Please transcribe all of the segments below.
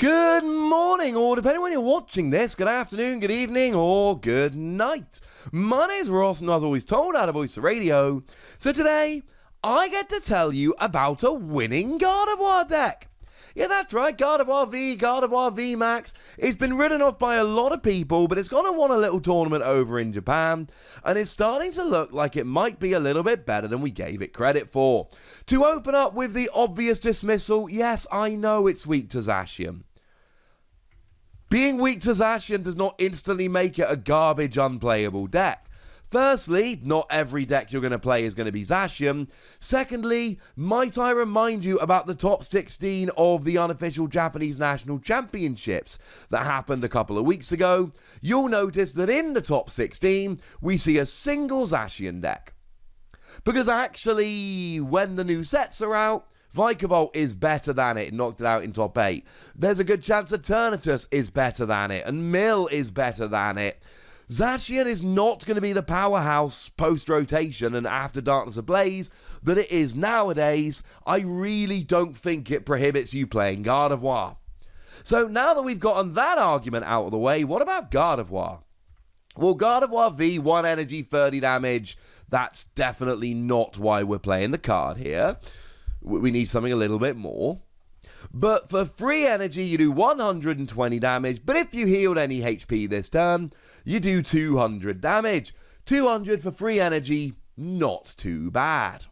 Good morning, or depending on when you're watching this, good afternoon, good evening, or good night. My name is Ross, and as always told out of Voice of Radio. So today, I get to tell you about a winning Gardevoir deck. Yeah, that's right, Gardevoir VMAX. It's been written off by a lot of people, but it's going to won a little tournament over in Japan, and it's starting to look like it might be a little bit better than we gave it credit for. To open up with the obvious dismissal, yes, I know it's weak to Zacian. Being weak to Zacian does not instantly make it a garbage, unplayable deck. Firstly, not every deck you're going to play is going to be Zacian. Secondly, might I remind you about the top 16 of the unofficial Japanese National Championships that happened a couple of weeks ago? You'll notice that in the top 16, we see a single Zacian deck. Because actually, when the new sets are out, Vikavolt is better than it, knocked it out in top 8. There's a good chance Eternatus is better than it, and Mill is better than it. Zacian is not going to be the powerhouse post-rotation and after Darkness Ablaze that it is nowadays. I really don't think it prohibits you playing Gardevoir. So now that we've gotten that argument out of the way, what about Gardevoir? Well, Gardevoir V, 1 energy, 30 damage. That's definitely not why we're playing the card here. We need something a little bit more. But for free energy, you do 120 damage. But if you healed any HP this turn, you do 200 damage. 200 for free energy, not too bad.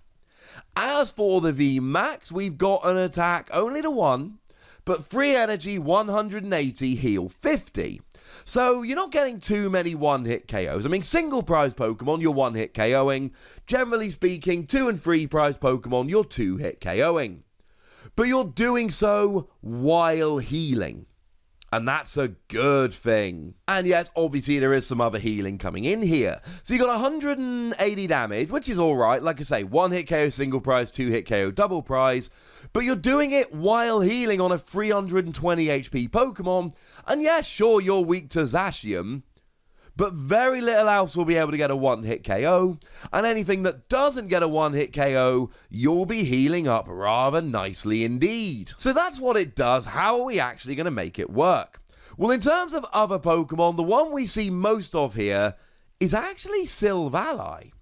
As for the VMAX, we've got an attack only to 1, but free energy 180, heal 50. So you're not getting too many one-hit KOs. I mean, single prize Pokemon, you're one-hit KOing. Generally speaking, 2 and 3 prize Pokemon, you're 2-hit KOing. But you're doing so while healing. And that's a good thing. And yes, obviously there is some other healing coming in here. So you got 180 damage, which is alright. Like I say, 1-hit KO single prize, 2-hit KO double prize. But you're doing it while healing on a 320 HP Pokemon. And yes, sure, you're weak to Zacian, but very little else will be able to get a 1-hit KO. And anything that doesn't get a 1-hit KO, you'll be healing up rather nicely indeed. So that's what it does. How are we actually going to make it work? Well, in terms of other Pokemon, the one we see most of here is actually Silvally.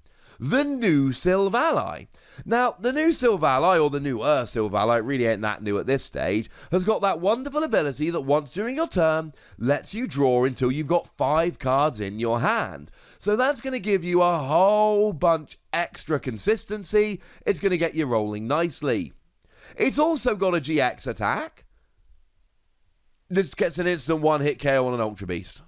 The new Silvally. Now, the new Silvally, or the newer Silvally, it really ain't that new at this stage, has got that wonderful ability that once during your turn, lets you draw until you've got 5 cards in your hand. So that's going to give you a whole bunch extra consistency. It's going to get you rolling nicely. It's also got a GX attack. This gets an instant 1-hit KO on an Ultra Beast.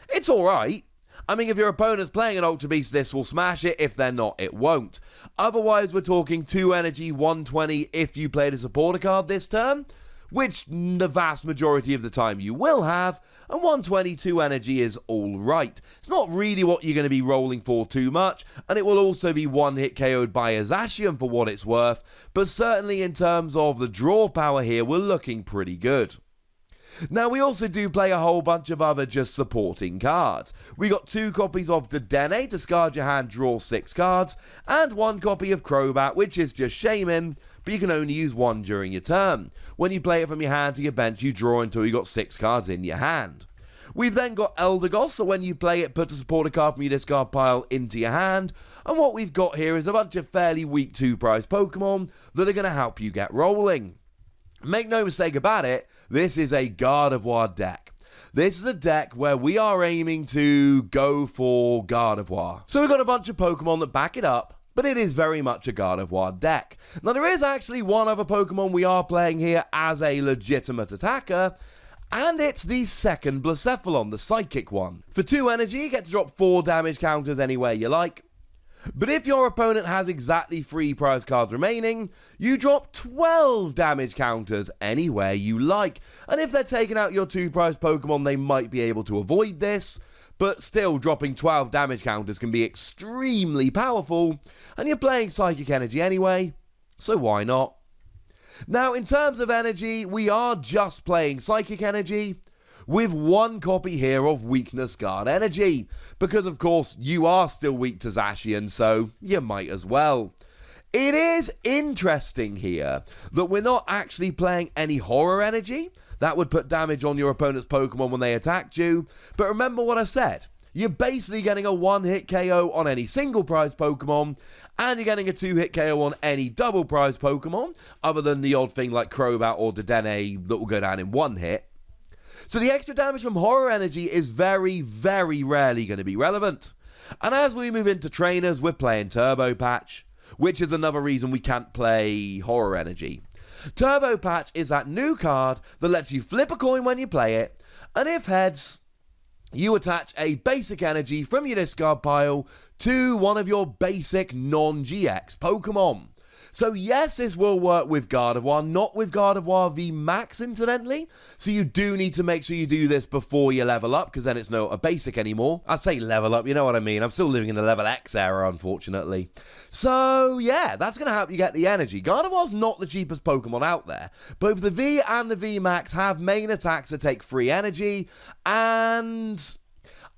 It's alright. I mean, if your opponent's playing an Ultra Beast, this will smash it. If they're not, it won't. Otherwise, we're talking 2 energy, 120 if you played a supporter card this turn, which the vast majority of the time you will have, and 122 energy is alright. It's not really what you're going to be rolling for too much, and it will also be 1-hit KO'd by a Zacian for what it's worth, but certainly in terms of the draw power here, we're looking pretty good. Now, we also do play a whole bunch of other just supporting cards. We got 2 copies of Dedenne, discard your hand, draw 6 cards, and 1 copy of Crobat, which is just Shaman, but you can only use 1 during your turn. When you play it from your hand to your bench, you draw until you got 6 cards in your hand. We've then got Eldegoss, so when you play it, put a supporter card from your discard pile into your hand, and what we've got here is a bunch of fairly weak 2-prize Pokemon that are going to help you get rolling. Make no mistake about it, this is a Gardevoir deck. This is a deck where we are aiming to go for Gardevoir. So we've got a bunch of Pokemon that back it up, but it is very much a Gardevoir deck. Now there is actually one other Pokemon we are playing here as a legitimate attacker, and it's the second Blacephalon, the Psychic one. For 2 energy, you get to drop 4 damage counters anywhere you like. But if your opponent has exactly 3 prize cards remaining, you drop 12 damage counters anywhere you like. And if they're taking out your 2 prize Pokemon, they might be able to avoid this. But still, dropping 12 damage counters can be extremely powerful. And you're playing Psychic Energy anyway, so why not? Now, in terms of energy, we are just playing Psychic Energy, with 1 copy here of Weakness Guard Energy, because of course you are still weak to Zacian, so you might as well. It is interesting here that we're not actually playing any horror energy. That would put damage on your opponent's Pokemon when they attacked you. But remember what I said. You're basically getting a one-hit KO on any single prize Pokemon, and you're getting a two-hit KO on any double prize Pokemon, other than the odd thing like Crobat or Dedenne that will go down in one hit. So the extra damage from horror energy is very, very rarely going to be relevant. And as we move into trainers, we're playing Turbo Patch, which is another reason we can't play horror energy. Turbo Patch is that new card that lets you flip a coin when you play it, and if heads, you attach a basic energy from your discard pile to one of your basic non-GX Pokemon. So yes, this will work with Gardevoir, not with Gardevoir VMAX incidentally. So you do need to make sure you do this before you level up, because then it's not a basic anymore. I say level up, you know what I mean. I'm still living in the level X era, unfortunately. So yeah, that's going to help you get the energy. Gardevoir's not the cheapest Pokemon out there. Both the V and the VMAX have main attacks that take free energy, and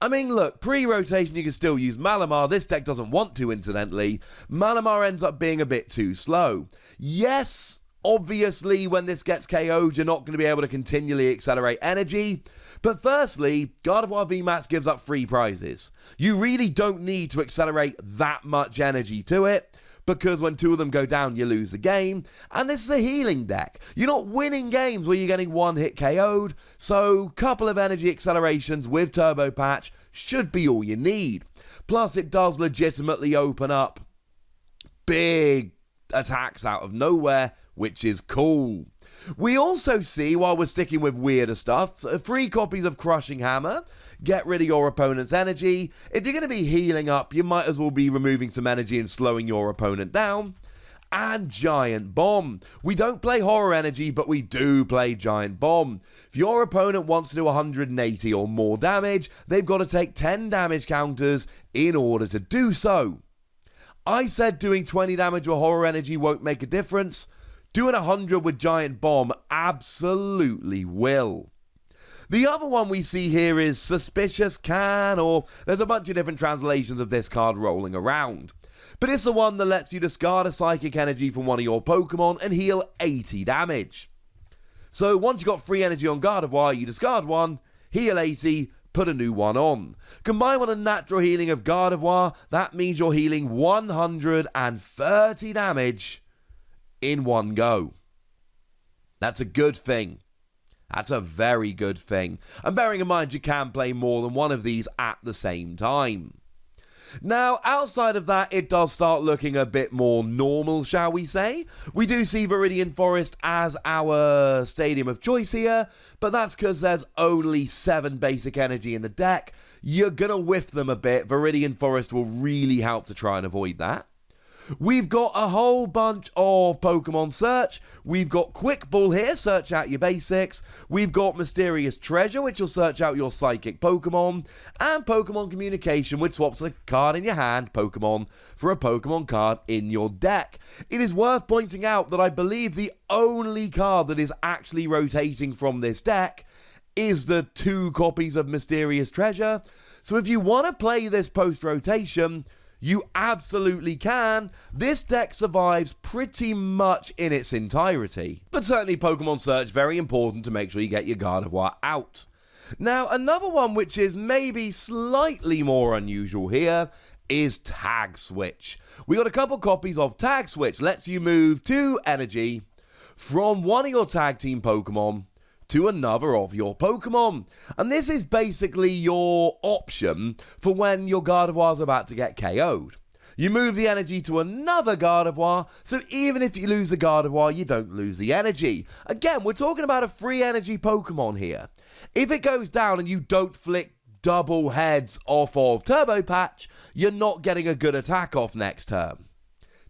I mean, look, pre-rotation you can still use Malamar. This deck doesn't want to, incidentally. Malamar ends up being a bit too slow. Yes, obviously, when this gets KO'd, you're not going to be able to continually accelerate energy. But firstly, Gardevoir VMAX gives up free prizes. You really don't need to accelerate that much energy to it, because when two of them go down, you lose the game. And this is a healing deck. You're not winning games where you're getting one hit KO'd, so couple of energy accelerations with Turbo Patch should be all you need. Plus, it does legitimately open up big attacks out of nowhere, which is cool. We also see, while we're sticking with weirder stuff, 3 copies of Crushing Hammer. Get rid of your opponent's energy. If you're going to be healing up, you might as well be removing some energy and slowing your opponent down. And Giant Bomb. We don't play horror energy, but we do play Giant Bomb. If your opponent wants to do 180 or more damage, they've got to take 10 damage counters in order to do so. I said doing 20 damage with horror energy won't make a difference. Doing 100 with Giant Bomb absolutely will. The other one we see here is Suspicious Can, or there's a bunch of different translations of this card rolling around. But it's the one that lets you discard a psychic energy from one of your Pokemon and heal 80 damage. So once you've got free energy on Gardevoir, you discard one, heal 80, put a new one on. Combined with a natural healing of Gardevoir, that means you're healing 130 damage in one go. That's a good thing. That's a very good thing. And bearing in mind you can play more than one of these at the same time. Now, outside of that, it does start looking a bit more normal, shall we say. We do see Viridian Forest as our stadium of choice here, but that's because there's only 7 basic energy in the deck. You're going to whiff them a bit. Viridian Forest will really help to try and avoid that. We've got a whole bunch of Pokemon Search. We've got Quick Ball here, search out your basics. We've got Mysterious Treasure, which will search out your psychic Pokemon. And Pokemon Communication, which swaps a card in your hand, Pokemon, for a Pokemon card in your deck. It is worth pointing out that I believe the only card that is actually rotating from this deck is the 2 copies of Mysterious Treasure. So if you want to play this post-rotation, you absolutely can. This deck survives pretty much in its entirety. But certainly Pokemon Search, very important to make sure you get your Gardevoir out. Now, another one which is maybe slightly more unusual here is Tag Switch. We got a couple copies of Tag Switch. Lets you move 2 energy from one of your tag team Pokemon to another of your Pokemon. And this is basically your option for when your Gardevoir's about to get KO'd. You move the energy to another Gardevoir, so even if you lose the Gardevoir, you don't lose the energy. Again, we're talking about a free energy Pokemon here. If it goes down and you don't flick double heads off of Turbo Patch, you're not getting a good attack off next turn.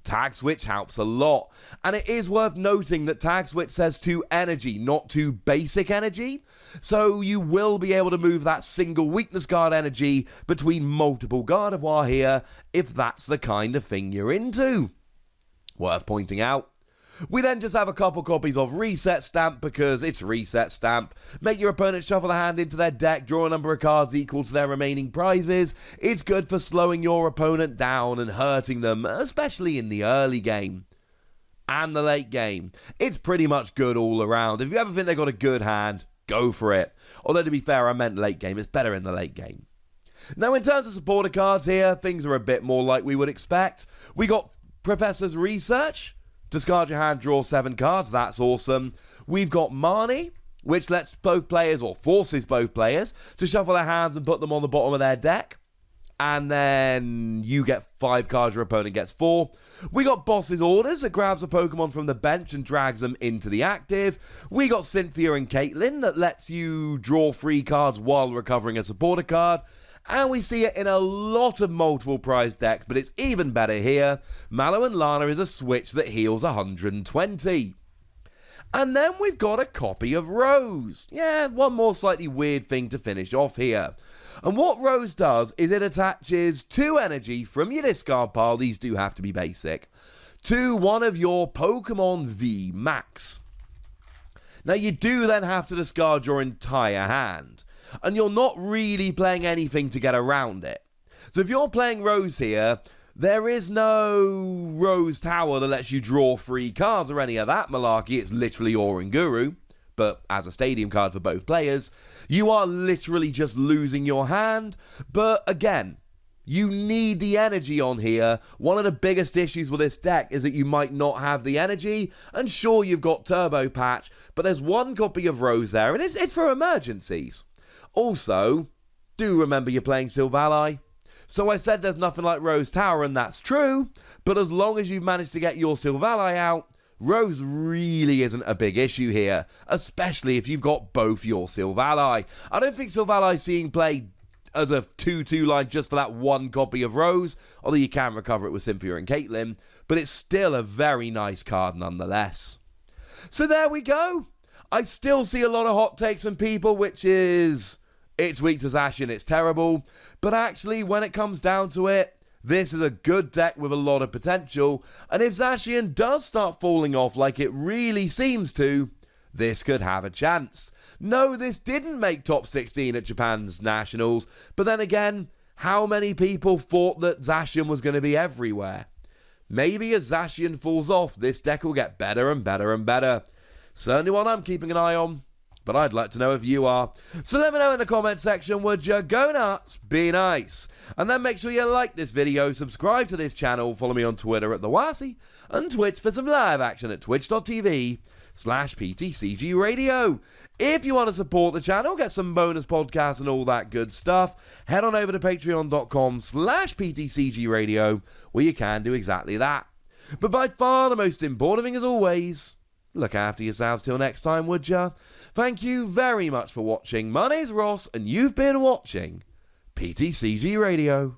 Tag Switch helps a lot, and it is worth noting that Tag Switch says 2 energy, not 2 basic energy, so you will be able to move that single weakness guard energy between multiple Gardevoir here, if that's the kind of thing you're into. Worth pointing out. We then just have a couple copies of Reset Stamp because it's Reset Stamp. Make your opponent shuffle a hand into their deck, draw a number of cards equal to their remaining prizes. It's good for slowing your opponent down and hurting them, especially in the early game and the late game. It's pretty much good all around. If you ever think they've got a good hand, go for it. Although to be fair, I meant late game. It's better in the late game. Now in terms of supporter cards here, things are a bit more like we would expect. We got Professor's Research. Discard your hand, draw 7 cards. That's awesome. We've got Marnie, which lets both players, or forces both players, to shuffle their hands and put them on the bottom of their deck. And then you get 5 cards, your opponent gets 4. We got Boss's Orders, that grabs a Pokemon from the bench and drags them into the active. We got Cynthia and Caitlin, that lets you draw 3 cards while recovering a supporter card. And we see it in a lot of multiple prize decks, but it's even better here. Mallow and Lana is a switch that heals 120. And then we've got a copy of Rose. Yeah, one more slightly weird thing to finish off here. And what Rose does is it attaches 2 energy from your discard pile, these do have to be basic, to one of your Pokémon VMAX. Now you do then have to discard your entire hand. And you're not really playing anything to get around it. So if you're playing Rose here, there is no Rose Tower that lets you draw 3 cards or any of that malarkey. It's literally Oranguru, but as a stadium card for both players. You are literally just losing your hand. But again, you need the energy on here. One of the biggest issues with this deck is that you might not have the energy. And sure, you've got Turbo Patch, but there's 1 copy of Rose there, and it's for emergencies. Also, do remember you're playing Silvally. So I said there's nothing like Rose Tower, and that's true, but as long as you've managed to get your Silvally out, Rose really isn't a big issue here, especially if you've got both your Silvally. I don't think Silvally's seeing play as a 2-2 line just for that 1 copy of Rose, although you can recover it with Cynthia and Caitlin, but it's still a very nice card nonetheless. So there we go. I still see a lot of hot takes from people, which is, it's weak to Zacian, it's terrible. But actually, when it comes down to it, this is a good deck with a lot of potential. And if Zacian does start falling off like it really seems to, this could have a chance. No, this didn't make top 16 at Japan's Nationals. But then again, how many people thought that Zacian was going to be everywhere? Maybe as Zacian falls off, this deck will get better and better and better. Certainly one I'm keeping an eye on, but I'd like to know if you are. So let me know in the comment section, would you? Go nuts, be nice. And then make sure you like this video, subscribe to this channel, follow me on Twitter at TheWasi, and Twitch for some live action at twitch.tv/PTCG Radio. If you want to support the channel, get some bonus podcasts and all that good stuff, head on over to patreon.com/PTCG Radio, where you can do exactly that. But by far the most important thing as always, look after yourselves till next time, would ya? Thank you very much for watching. My name's Ross, and you've been watching PTCG Radio.